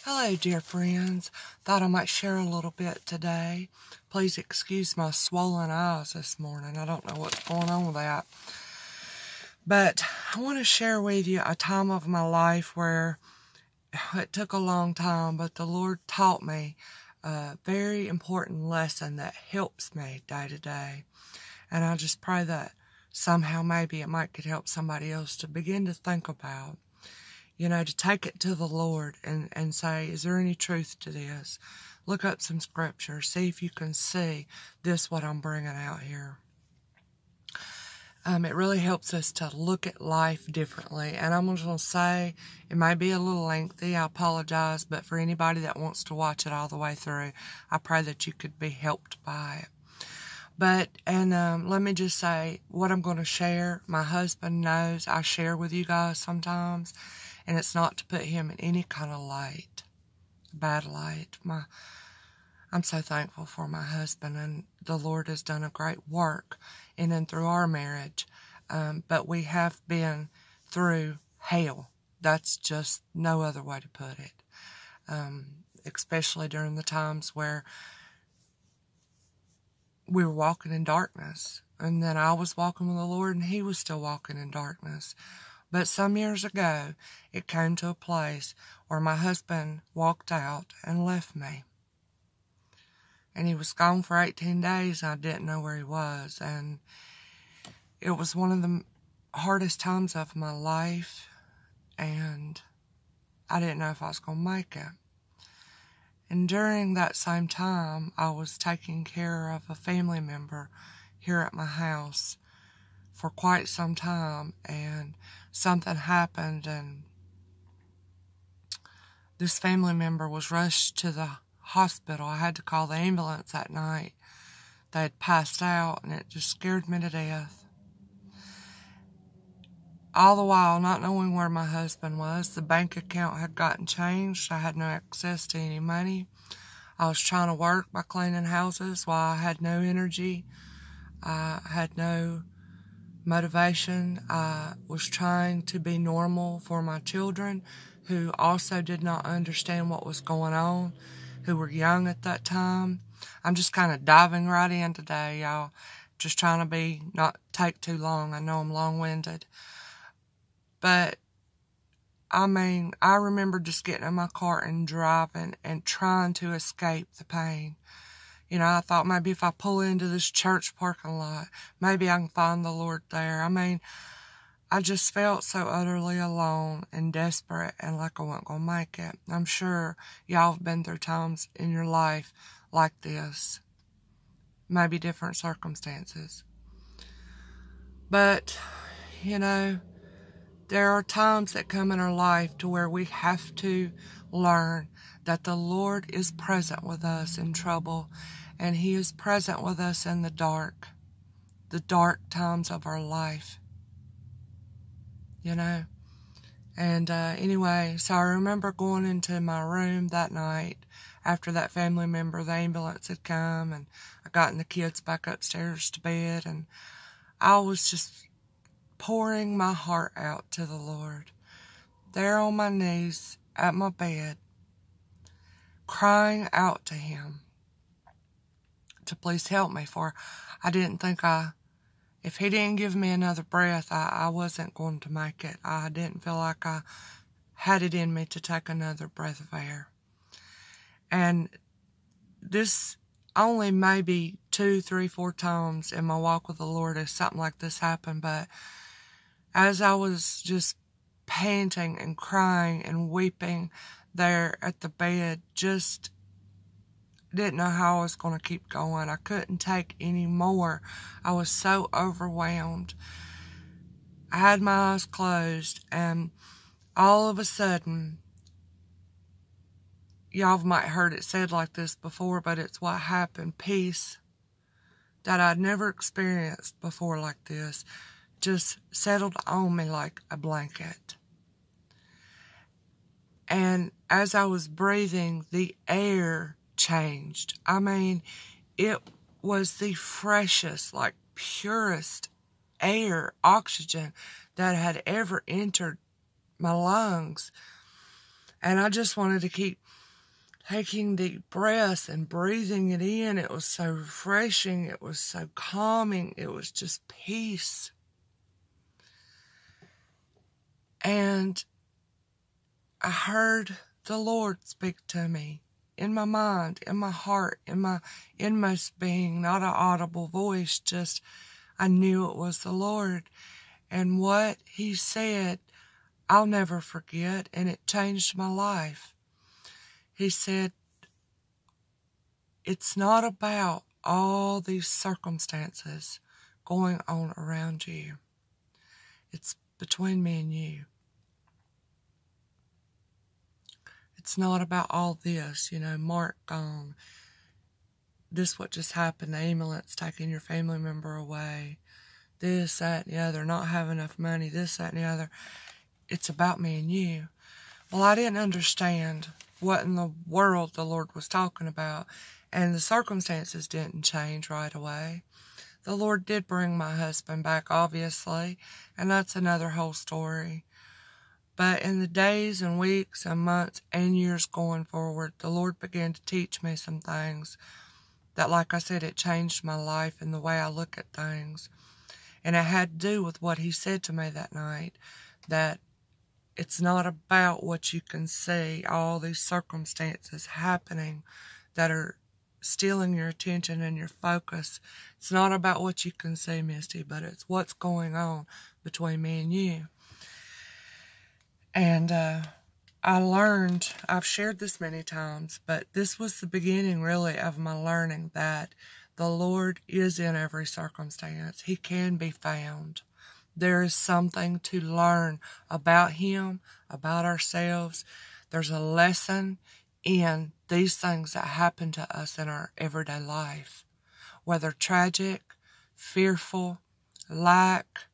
Hello, dear friends. Thought I might share a little bit today. Please excuse my swollen eyes this morning. I don't know what's going on with that. But I want to share with you a time of my life where it took a long time, but the Lord taught me a very important lesson that helps me day to day. And I just pray that somehow maybe it might could help somebody else to begin to think about. You know, to take it to the Lord and say, is there any truth to this? Look up some scripture. See if you can see this, what I'm bringing out here. It really helps us to look at life differently. And I'm just going to say, it may be a little lengthy. I apologize. But for anybody that wants to watch it all the way through, I pray that you could be helped by it. But, let me just say, what I'm going to share, my husband knows I share with you guys sometimes. And it's not to put him in any kind of light, bad light. I'm so thankful for my husband, and the Lord has done a great work in and through our marriage. But we have been through hell. That's just no other way to put it. Especially during the times where we were walking in darkness. And then I was walking with the Lord, and he was still walking in darkness. But some years ago, it came to a place where my husband walked out and left me. And he was gone for 18 days, and I didn't know where he was. And it was one of the hardest times of my life, and I didn't know if I was going to make it. And during that same time, I was taking care of a family member here at my house for quite some time, and something happened, and this family member was rushed to the hospital. I had to call the ambulance that night. They had passed out, and it just scared me to death. All the while, not knowing where my husband was, the bank account had gotten changed. I had no access to any money. I was trying to work by cleaning houses while I had no energy. I had no motivation. I was trying to be normal for my children, who also did not understand what was going on, who were young at that time. I'm just kind of diving right in today, y'all. Just trying to not take too long. I know I'm long-winded. But, I remember just getting in my car and driving and trying to escape the pain. You know, I thought maybe if I pull into this church parking lot, maybe I can find the Lord there. I just felt so utterly alone and desperate and like I wasn't going to make it. I'm sure y'all have been through times in your life like this. Maybe different circumstances. But, you know, there are times that come in our life to where we have to learn that the Lord is present with us in trouble, and He is present with us in the dark times of our life, you know. And anyway, so I remember going into my room that night after that family member, the ambulance had come, and I gotten the kids back upstairs to bed, and I was just pouring my heart out to the Lord, there on my knees at my bed, crying out to Him to please help me, for I didn't think if He didn't give me another breath, I wasn't going to make it. I didn't feel like I had it in me to take another breath of air. And this only maybe 2, 3, 4 times in my walk with the Lord has something like this happened, but as I was just panting and crying and weeping there at the bed, just didn't know how I was going to keep going. I couldn't take any more. I was so overwhelmed. I had my eyes closed, and all of a sudden, y'all might have heard it said like this before, but it's what happened. Peace that I'd never experienced before like this just settled on me like a blanket. And as I was breathing, the air changed. It was the freshest, like purest air, oxygen that had ever entered my lungs. And I just wanted to keep taking deep breaths and breathing it in. It was so refreshing. It was so calming. It was just peace. And I heard the Lord speak to me in my mind, in my heart, in my inmost being, not an audible voice, just I knew it was the Lord. And what He said, I'll never forget, and it changed my life. He said, it's not about all these circumstances going on around you. It's between me and you. It's not about all this, Mark gone. This what just happened, the ambulance taking your family member away. This, that, and the other, not having enough money, this, that, and the other. It's about me and you. Well, I didn't understand what in the world the Lord was talking about, and the circumstances didn't change right away. The Lord did bring my husband back, obviously, and that's another whole story. But in the days and weeks and months and years going forward, the Lord began to teach me some things that, like I said, it changed my life and the way I look at things. And it had to do with what He said to me that night, that it's not about what you can see, all these circumstances happening that are stealing your attention and your focus. It's not about what you can see, Misty, but it's what's going on between me and you. And I learned, I've shared this many times, but this was the beginning really of my learning that the Lord is in every circumstance. He can be found. There is something to learn about Him, about ourselves. There's a lesson in these things that happen to us in our everyday life, whether tragic, fearful, lack,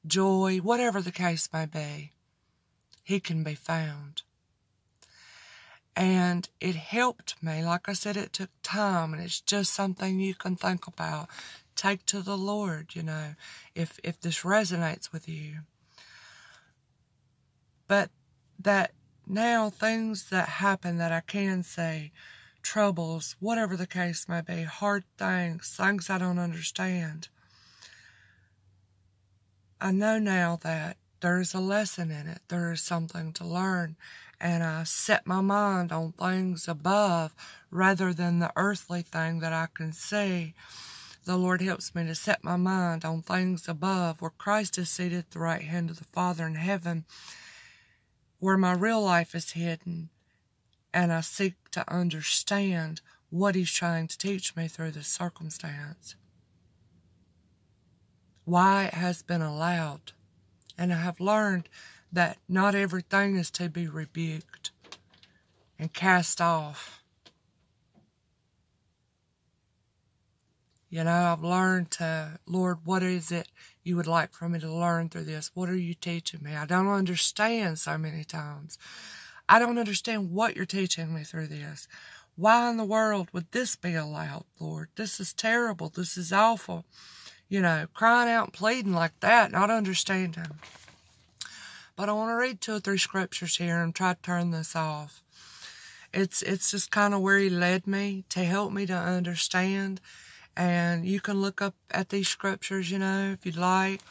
joy, whatever the case may be. He can be found. And it helped me. Like I said, it took time, and it's just something you can think about. Take to the Lord, if this resonates with you. But that now things that happen that I can say, troubles, whatever the case may be, hard things I don't understand. I know now that there is a lesson in it. There is something to learn. And I set my mind on things above rather than the earthly thing that I can see. The Lord helps me to set my mind on things above, where Christ is seated at the right hand of the Father in heaven, where my real life is hidden. And I seek to understand what He's trying to teach me through this circumstance. Why it has been allowed. And I have learned that not everything is to be rebuked and cast off. I've learned to, Lord, what is it you would like for me to learn through this? What are you teaching me? I don't understand so many times. I don't understand what you're teaching me through this. Why in the world would this be allowed, Lord? This is terrible. This is awful. Crying out and pleading like that, not understanding. But I want to read 2 or 3 scriptures here and try to turn this off. It's just kind of where He led me to help me to understand. And you can look up at these scriptures, if you'd like.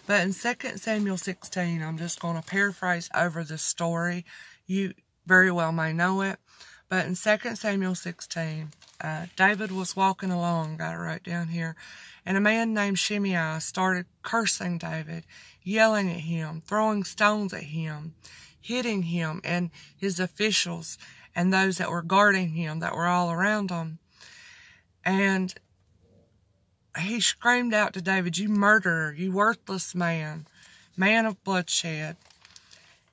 But in 2 Samuel 16, I'm just going to paraphrase over the story. You very well may know it. But in 2 Samuel 16, David was walking along, got it right down here, and a man named Shimei started cursing David, yelling at him, throwing stones at him, hitting him and his officials and those that were guarding him, that were all around him. And he screamed out to David, "You murderer, you worthless man, man of bloodshed."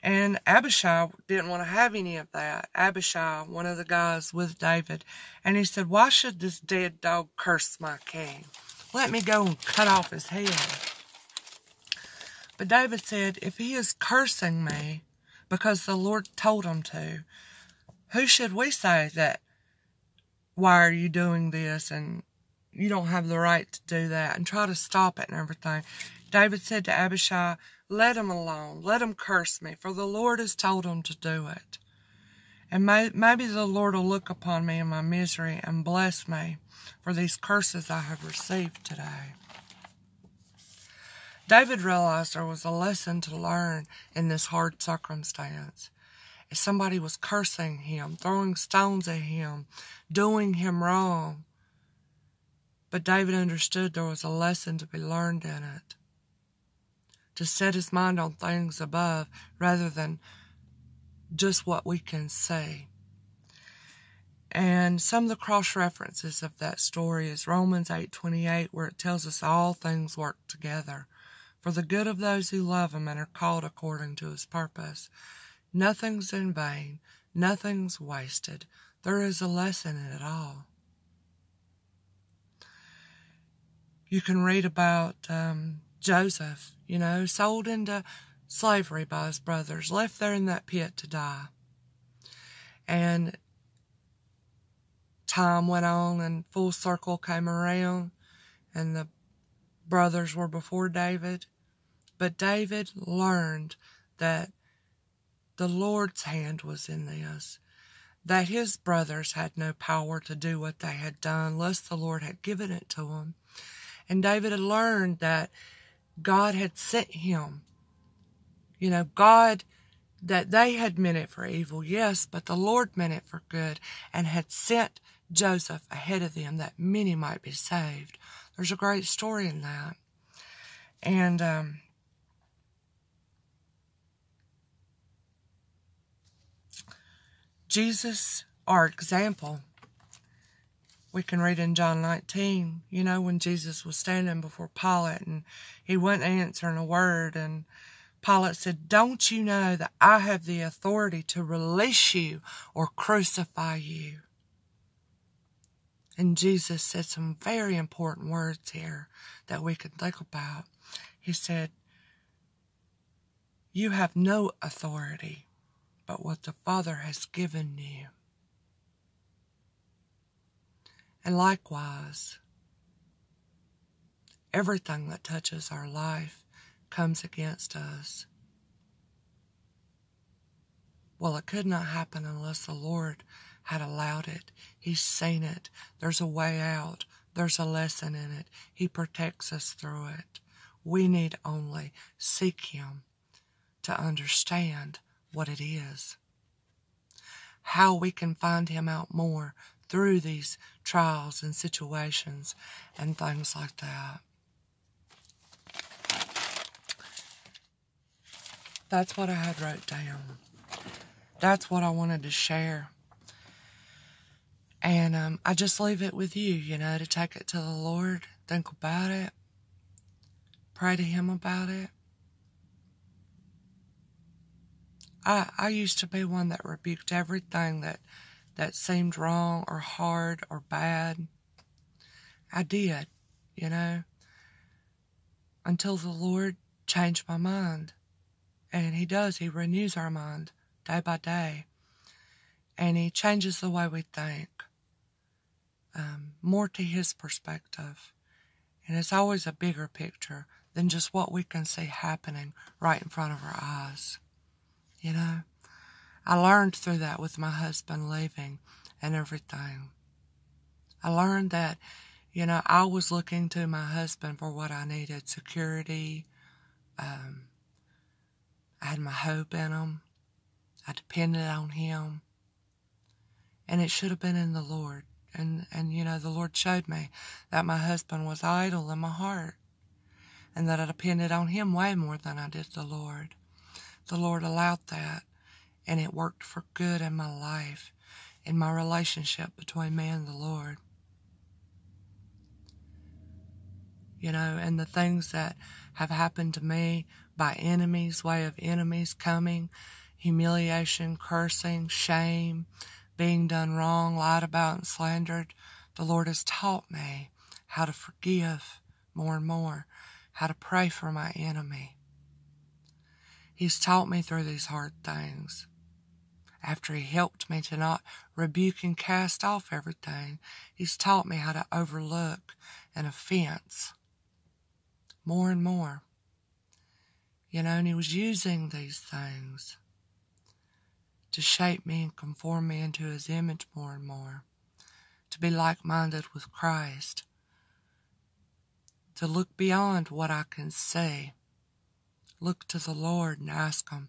And Abishai didn't want to have any of that. Abishai, one of the guys with David. And he said, "Why should this dead dog curse my king? Let me go and cut off his head." But David said, "If he is cursing me because the Lord told him to, who should we say that, why are you doing this, and you don't have the right to do that," and try to stop it and everything. David said to Abishai, "Let him alone. Let him curse me, for the Lord has told him to do it." And maybe the Lord will look upon me in my misery and bless me for these curses I have received today. David realized there was a lesson to learn in this hard circumstance. If somebody was cursing him, throwing stones at him, doing him wrong, but David understood there was a lesson to be learned in it. To set his mind on things above rather than just what we can see. And some of the cross-references of that story is Romans 8:28, where it tells us all things work together for the good of those who love him and are called according to his purpose. Nothing's in vain. Nothing's wasted. There is a lesson in it all. You can read about Joseph, sold into slavery by his brothers, left there in that pit to die. And time went on and full circle came around, and the brothers were before David. But David learned that the Lord's hand was in this, that his brothers had no power to do what they had done, lest the Lord had given it to them. And David had learned that God had sent him. God, that they had meant it for evil, yes, but the Lord meant it for good and had sent Joseph ahead of them that many might be saved. There's a great story in that. And Jesus, our example, we can read in John 19, when Jesus was standing before Pilate and he wasn't answering a word, and Pilate said, "Don't you know that I have the authority to release you or crucify you?" And Jesus said some very important words here that we can think about. He said, "You have no authority but what the Father has given you." And likewise, everything that touches our life comes against us. Well, it could not happen unless the Lord had allowed it. He's seen it. There's a way out. There's a lesson in it. He protects us through it. We need only seek him to understand what it is. How we can find him out more through these trials and situations and things like that. That's what I had wrote down. That's what I wanted to share. And I just leave it with you, to take it to the Lord, think about it, pray to him about it. I used to be one that rebuked everything that seemed wrong or hard or bad. I did, until the Lord changed my mind. And he does. He renews our mind day by day. And he changes the way we think, more to his perspective. And it's always a bigger picture than just what we can see happening right in front of our eyes. I learned through that with my husband leaving and everything. I learned that, I was looking to my husband for what I needed, security. I had my hope in him. I depended on him. And it should have been in the Lord. And the Lord showed me that my husband was idle in my heart. And that I depended on him way more than I did the Lord. The Lord allowed that. And it worked for good in my life. In my relationship between me and the Lord. And the things that have happened to me by enemies, way of enemies coming, humiliation, cursing, shame, being done wrong, lied about, and slandered, the Lord has taught me how to forgive more and more, how to pray for my enemy. He's taught me through these hard things. After he helped me to not rebuke and cast off everything, he's taught me how to overlook an offense more and more. And he was using these things to shape me and conform me into His image more and more, to be like-minded with Christ, to look beyond what I can see, look to the Lord and ask Him,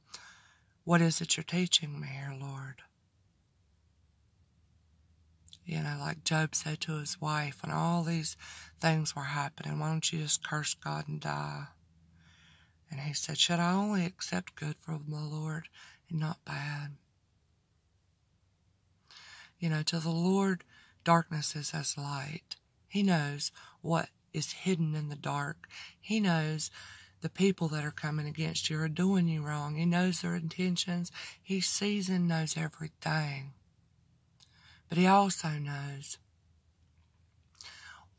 what is it you're teaching me here, Lord? You know, like Job said to his wife, when all these things were happening, why don't you just curse God and die? And he said, should I only accept good from the Lord and not bad? You know, to the Lord, darkness is as light. He knows what is hidden in the dark. He knows the people that are coming against you are doing you wrong. He knows their intentions. He sees and knows everything. But He also knows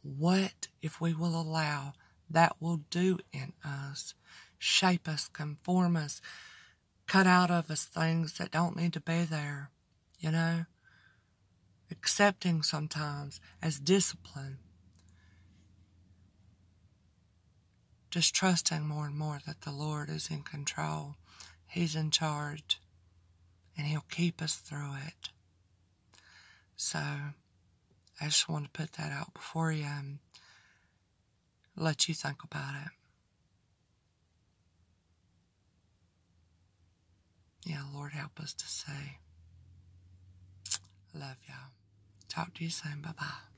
what, if we will allow, that will do in us. Shape us, conform us, cut out of us things that don't need to be there, you know? Accepting sometimes as discipline. Just trusting more and more that the Lord is in control. He's in charge. And He'll keep us through it. So, I just want to put that out before you and let you think about it. Yeah, Lord, help us to say, love y'all. Talk to you soon. Bye-bye.